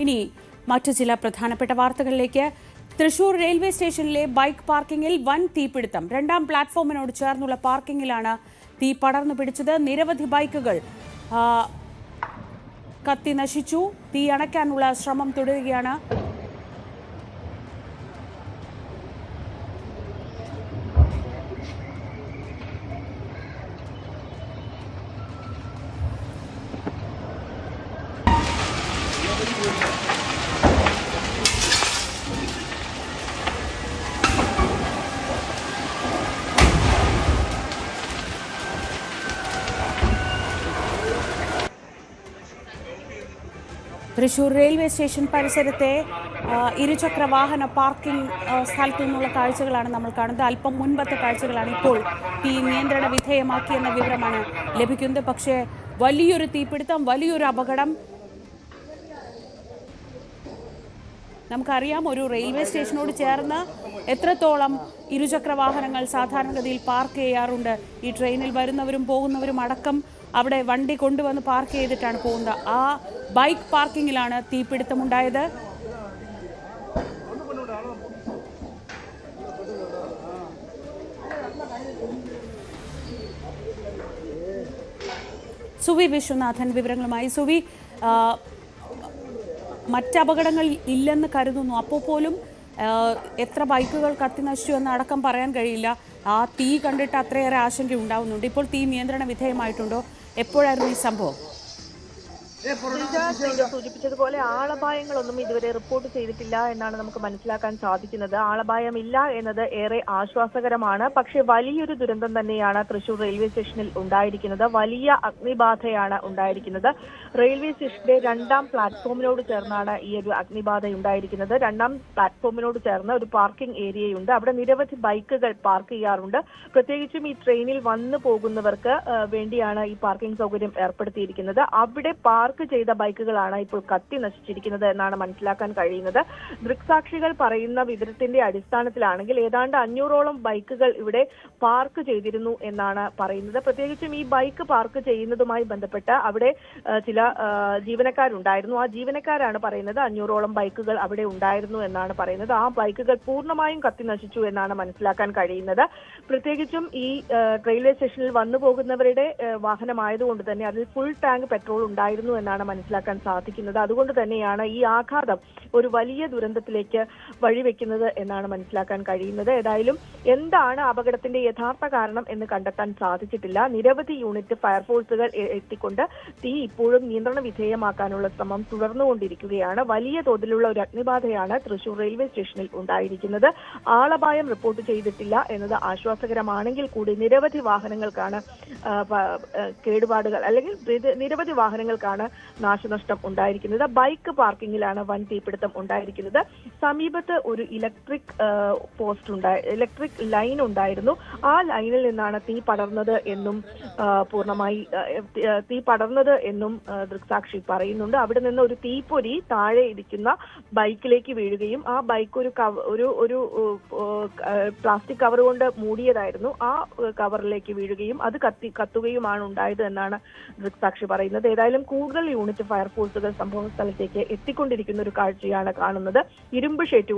ഇനി മറ്റു ചില പ്രധാനപ്പെട്ട വാർത്തകളിലേക്ക്. തൃശൂർ റെയിൽവേ സ്റ്റേഷനിലെ ബൈക്ക് പാർക്കിംഗിൽ വൻ തീപിടുത്തം. രണ്ടാം പ്ലാറ്റ്ഫോമിനോട് ചേർന്നുള്ള പാർക്കിംഗിലാണ് തീ പടർന്നു പിടിച്ചത്. നിരവധി ബൈക്കുകൾ കത്തി നശിച്ചു. തീ അണയ്ക്കാനുള്ള ശ്രമം തുടരുകയാണ്. തൃശൂർ റെയിൽവേ സ്റ്റേഷൻ പരിസരത്തെ ഇരുചക്ര വാഹന പാർക്കിംഗ് സ്ഥലത്തു നിന്നുള്ള കാഴ്ചകളാണ് നമ്മൾ കാണുന്നത്. അല്പം മുൻപത്തെ കാഴ്ചകളാണ്. ഇപ്പോൾ തീ നിയന്ത്രണ വിധേയമാക്കിയെന്ന വിവരമാണ് ലഭിക്കുന്നത്. പക്ഷേ വലിയൊരു തീപിടുത്തം, വലിയൊരു അപകടം. നമുക്കറിയാം, ഒരു റെയിൽവേ സ്റ്റേഷനോട് ചേർന്ന് എത്രത്തോളം ഇരുചക്ര വാഹനങ്ങൾ സാധാരണഗതിയിൽ പാർക്ക് ചെയ്യാറുണ്ട്. ഈ ട്രെയിനിൽ വരുന്നവരും പോകുന്നവരും അടക്കം അവിടെ വണ്ടി കൊണ്ടുവന്ന് പാർക്ക് ചെയ്തിട്ടാണ് പോകുന്നത്. ആ ബൈക്ക് പാർക്കിങ്ങിലാണ് തീപിടുത്തമുണ്ടായത്. സുവി വിശ്വനാഥൻ വിവരങ്ങളുമായി. സുവി, മറ്റപകടങ്ങൾ ഇല്ലെന്ന് കരുതുന്നു. അപ്പോൾ പോലും എത്ര ബൈക്കുകൾ കത്തി നശിച്ചു എന്ന് അടക്കം പറയാൻ കഴിയില്ല. ആ തീ കണ്ടിട്ട് അത്രയേറെ ആശങ്ക ഉണ്ടാവുന്നുണ്ട്. ഇപ്പോൾ തീ നിയന്ത്രണ വിധേയമായിട്ടുണ്ടോ? എപ്പോഴായിരുന്നു ഈ സംഭവം? സൂചിപ്പിച്ചതുപോലെ ആളപായങ്ങളൊന്നും ഇതുവരെ റിപ്പോർട്ട് ചെയ്തിട്ടില്ല എന്നാണ് നമുക്ക് മനസ്സിലാക്കാൻ സാധിക്കുന്നത്. ആളപായമില്ല എന്നത് ഏറെ ആശ്വാസകരമാണ്. പക്ഷേ വലിയൊരു ദുരന്തം തന്നെയാണ് തൃശൂർ റെയിൽവേ സ്റ്റേഷനിൽ ഉണ്ടായിരിക്കുന്നത്. വലിയ അഗ്നിബാധയാണ് ഉണ്ടായിരിക്കുന്നത്. റെയിൽവേ സ്റ്റേഷന്റെ രണ്ടാം പ്ലാറ്റ്ഫോമിനോട് ചേർന്നാണ് ഈ ഒരു അഗ്നിബാധ ഉണ്ടായിരിക്കുന്നത്. രണ്ടാം പ്ലാറ്റ്ഫോമിനോട് ചേർന്ന് ഒരു പാർക്കിംഗ് ഏരിയയുണ്ട്. അവിടെ നിരവധി ബൈക്കുകൾ പാർക്ക് ചെയ്യാറുണ്ട്. പ്രത്യേകിച്ചും ഈ ട്രെയിനിൽ വന്നു പോകുന്നവർക്ക് വേണ്ടിയാണ് ഈ പാർക്കിംഗ് സൗകര്യം ഏർപ്പെടുത്തിയിരിക്കുന്നത്. അവിടെ പാർക്ക് ചെയ്ത ബൈക്കുകളാണ് ഇപ്പോൾ കത്തി നശിച്ചിരിക്കുന്നത് എന്നാണ് മനസ്സിലാക്കാൻ കഴിയുന്നത്. ദൃക്സാക്ഷികൾ പറയുന്ന വിവരത്തിന്റെ അടിസ്ഥാനത്തിലാണെങ്കിൽ ഏതാണ്ട് 500ഓളം ബൈക്കുകൾ ഇവിടെ പാർക്ക് ചെയ്തിരുന്നു എന്നാണ് പറയുന്നത്. പ്രത്യേകിച്ചും ഈ ബൈക്ക് പാർക്ക് ചെയ്യുന്നതുമായി ബന്ധപ്പെട്ട് അവിടെ ചില ജീവനക്കാരുണ്ടായിരുന്നു. ആ ജീവനക്കാരാണ് പറയുന്നത് 500ഓളം ബൈക്കുകൾ അവിടെ ഉണ്ടായിരുന്നു എന്നാണ് പറയുന്നത്. ആ ബൈക്കുകൾ പൂർണ്ണമായും കത്തി നശിച്ചു എന്നാണ് മനസ്സിലാക്കാൻ കഴിയുന്നത്. പ്രത്യേകിച്ചും ഈ റെയിൽവേ സ്റ്റേഷനിൽ വന്നു പോകുന്നവരുടെ വാഹനമായതുകൊണ്ട് തന്നെ അതിൽ ഫുൾ ടാങ്ക് പെട്രോൾ ഉണ്ടായിരുന്നു എന്നാണ് മനസ്സിലാക്കാൻ സാധിക്കുന്നത്. അതുകൊണ്ട് തന്നെയാണ് ഈ ആഘാതം ഒരു വലിയ ദുരന്തത്തിലേക്ക് വഴിവെക്കുന്നത് എന്നാണ് മനസ്സിലാക്കാൻ കഴിയുന്നത്. ഏതായാലും എന്താണ് അപകടത്തിന്റെ യഥാർത്ഥ കാരണം എന്ന് കണ്ടെത്താൻ സാധിച്ചിട്ടില്ല. നിരവധി യൂണിറ്റ് ഫയർഫോഴ്സുകൾ എത്തിക്കൊണ്ട് തീ ഇപ്പോഴും നിയന്ത്രണ വിധേയമാക്കാനുള്ള ശ്രമം തുടർന്നുകൊണ്ടിരിക്കുകയാണ്. വലിയ തോതിലുള്ള ഒരു അഗ്നിബാധയാണ് തൃശൂർ റെയിൽവേ സ്റ്റേഷനിൽ ഉണ്ടായിരിക്കുന്നത്. ആളപായം റിപ്പോർട്ട് ചെയ്തിട്ടില്ല എന്നത് ആശ്വാസകരമാണെങ്കിൽ കൂടി നിരവധി വാഹനങ്ങൾക്കാണ് കേടുപാടുകൾ അല്ലെങ്കിൽ നിരവധി വാഹനങ്ങൾക്കാണ് നാശനഷ്ടം ഉണ്ടായിരിക്കുന്നത്. ബൈക്ക് പാർക്കിങ്ങിലാണ് വൻ തീപിടുത്തം ഉണ്ടായിരിക്കുന്നത്. സമീപത്ത് ഒരു ഇലക്ട്രിക് ലൈൻ ഉണ്ടായിരുന്നു. ആ ലൈനിൽ നിന്നാണ് തീ പടർന്നത് എന്നും ദൃക്സാക്ഷി പറയുന്നുണ്ട്. അവിടെ നിന്ന് ഒരു തീപ്പൊരി താഴെ ഇരിക്കുന്ന ബൈക്കിലേക്ക് വീഴുകയും ആ ബൈക്ക് ഒരു പ്ലാസ്റ്റിക് കവർ കൊണ്ട് മൂടിയതായിരുന്നു. ആ കവറിലേക്ക് വീഴുകയും അത് കത്തുകയുമാണ് ഉണ്ടായത് എന്നാണ് ദൃക്സാക്ഷി പറയുന്നത്. ഏതായാലും കൂടുതൽ യൂണിറ്റ് ഫയർഫോഴ്സുകൾ സംഭവ സ്ഥലത്തേക്ക് എത്തിക്കൊണ്ടിരിക്കുന്ന ഒരു കാഴ്ചയാണ് കാണുന്നത്. ഇരുമ്പ് ഷീറ്റ്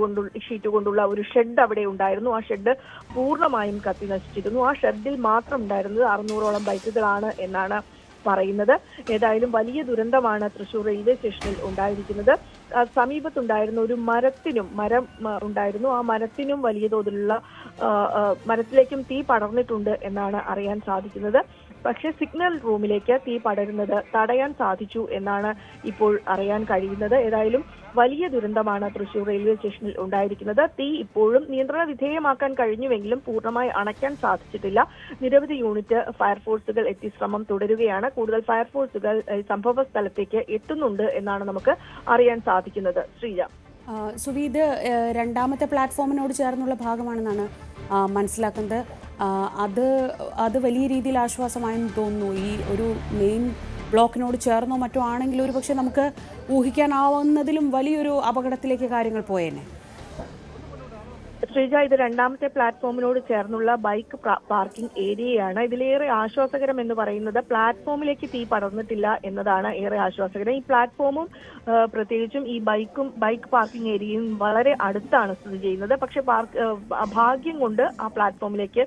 കൊണ്ടുള്ള ഒരു ഷെഡ് അവിടെ ഉണ്ടായിരുന്നു. ആ ഷെഡ് പൂർണ്ണമായും കത്തി നശിച്ചിരുന്നു. ആ ഷെഡിൽ മാത്രം ഉണ്ടായിരുന്നത് 600ഓളം ബൈക്കുകളാണ് എന്നാണ് പറയുന്നത്. ഏതായാലും വലിയ ദുരന്തമാണ് തൃശൂർ റെയിൽവേ സ്റ്റേഷനിൽ ഉണ്ടായിരിക്കുന്നത്. സമീപത്തുണ്ടായിരുന്ന ഒരു മരം ഉണ്ടായിരുന്നു. ആ മരത്തിനും വലിയ തോതിലുള്ള മരത്തിലേക്കും തീ പടർന്നിട്ടുണ്ട് എന്നാണ് അറിയാൻ സാധിക്കുന്നത്. പക്ഷേ സിഗ്നൽ റൂമിലേക്ക് തീ പടരുന്നത് തടയാൻ സാധിച്ചു എന്നാണ് ഇപ്പോൾ അറിയാൻ കഴിയുന്നത്. ഏതായാലും വലിയ ദുരന്തമാണ് തൃശൂർ റെയിൽവേ സ്റ്റേഷനിൽ ഉണ്ടായിരിക്കുന്നത്. തീ ഇപ്പോഴും നിയന്ത്രണ വിധേയമാക്കാൻ കഴിഞ്ഞുവെങ്കിലും പൂർണ്ണമായി അണയ്ക്കാൻ സാധിച്ചിട്ടില്ല. നിരവധി യൂണിറ്റ് ഫയർഫോഴ്സുകൾ എത്തി ശ്രമം തുടരുകയാണ്. കൂടുതൽ ഫയർഫോഴ്സുകൾ സംഭവ സ്ഥലത്തേക്ക് എത്തുന്നുണ്ട് എന്നാണ് നമുക്ക് അറിയാൻ സാധിക്കുന്നത്. ശ്രീജ, സുവി, ഇത് രണ്ടാമത്തെ പ്ലാറ്റ്ഫോമിനോട് ചേർന്നുള്ള ഭാഗമാണെന്നാണ് മനസ്സിലാക്കുന്നത്. അത് വലിയ രീതിയിൽ ആശ്വാസമായെന്ന് തോന്നുന്നു. ഈ ഒരു മെയിൻ ബ്ലോക്കിനോട് ചേർന്നോ മറ്റോ ആണെങ്കിൽ ഒരു പക്ഷേ നമുക്ക് ഊഹിക്കാനാവുന്നതിലും വലിയൊരു അപകടത്തിലേക്ക് കാര്യങ്ങൾ പോയേനെ. ശ്രീജ, ഇത് രണ്ടാമത്തെ പ്ലാറ്റ്ഫോമിനോട് ചേർന്നുള്ള ബൈക്ക് പാർക്കിംഗ് ഏരിയയാണ്. ഇതിലേറെ ആശ്വാസകരം എന്ന് പറയുന്നത് പ്ലാറ്റ്ഫോമിലേക്ക് തീ പടർന്നിട്ടില്ല എന്നതാണ് ഏറെ ആശ്വാസകരം. ഈ പ്ലാറ്റ്ഫോമും പ്രത്യേകിച്ചും ഈ ബൈക്ക് പാർക്കിംഗ് ഏരിയയും വളരെ അടുത്താണ് സ്ഥിതി ചെയ്യുന്നത്. പക്ഷെ ഭാഗ്യം കൊണ്ട് ആ പ്ലാറ്റ്ഫോമിലേക്ക്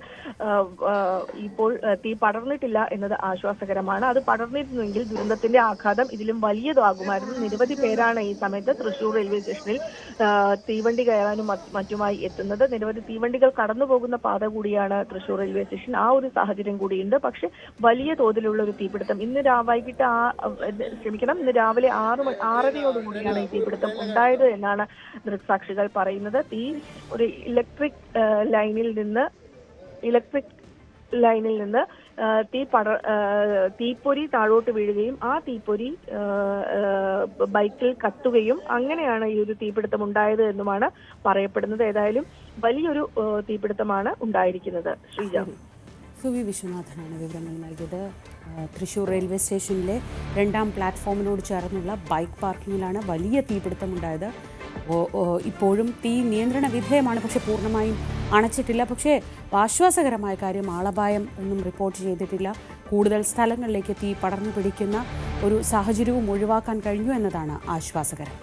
ഇപ്പോൾ തീ പടർന്നിട്ടില്ല എന്നത് ആശ്വാസകരമാണ്. അത് പടർന്നിരുന്നെങ്കിൽ ദുരന്തത്തിന്റെ ആഘാതം ഇതിലും വലിയതാകുമായിരുന്നു. നിരവധി പേരാണ് ഈ സമയത്ത് തൃശൂർ റെയിൽവേ സ്റ്റേഷനിൽ തീവണ്ടി കയറാനും മറ്റുമായി എത്തുന്നത്. നിരവധി തീവണ്ടികൾ കടന്നു പോകുന്ന പാത കൂടിയാണ് തൃശൂർ റെയിൽവേ സ്റ്റേഷൻ. ആ ഒരു സാഹചര്യം കൂടിയുണ്ട്. പക്ഷെ വലിയ തോതിലുള്ള ഒരു തീപിടുത്തം ഇന്ന് രാവിലെ 6:30 ഈ തീപിടുത്തം ഉണ്ടായത് എന്നാണ് ദൃക്സാക്ഷികൾ പറയുന്നത്. തീ ഒരു ഇലക്ട്രിക് ലൈനിൽ നിന്ന് തീപ്പൊരി താഴോട്ട് വീഴുകയും ആ തീപ്പൊരി ബൈക്കിൽ കത്തുകയും അങ്ങനെയാണ് ഈ ഒരു തീപിടുത്തം ഉണ്ടായത് എന്നുമാണ് പറയപ്പെടുന്നത്. ഏതായാലും വലിയൊരു തീപിടുത്തമാണ് ഉണ്ടായിരിക്കുന്നത്. ശ്രീജ, സുവി വിശ്വനാഥനാണ് വിവരങ്ങൾ നൽകിയത്. തൃശൂർ റെയിൽവേ സ്റ്റേഷനിലെ രണ്ടാം പ്ലാറ്റ്ഫോമിനോട് ചേർന്നുള്ള ബൈക്ക് പാർക്കിങ്ങിലാണ് വലിയ തീപിടുത്തമുണ്ടായത്. ഇപ്പോഴും തീ നിയന്ത്രണ വിധേയമാണ്, പക്ഷെ പൂർണ്ണമായും അണച്ചിട്ടില്ല. പക്ഷേ ആശ്വാസകരമായ കാര്യം, ആളപായം ഒന്നും റിപ്പോർട്ട് ചെയ്തിട്ടില്ല. കൂടുതൽ സ്ഥലങ്ങളിലേക്ക് തീ പടർന്നു പിടിക്കുന്ന ഒരു സാഹചര്യവും ഒഴിവാക്കാൻ കഴിഞ്ഞു എന്നതാണ് ആശ്വാസകരം.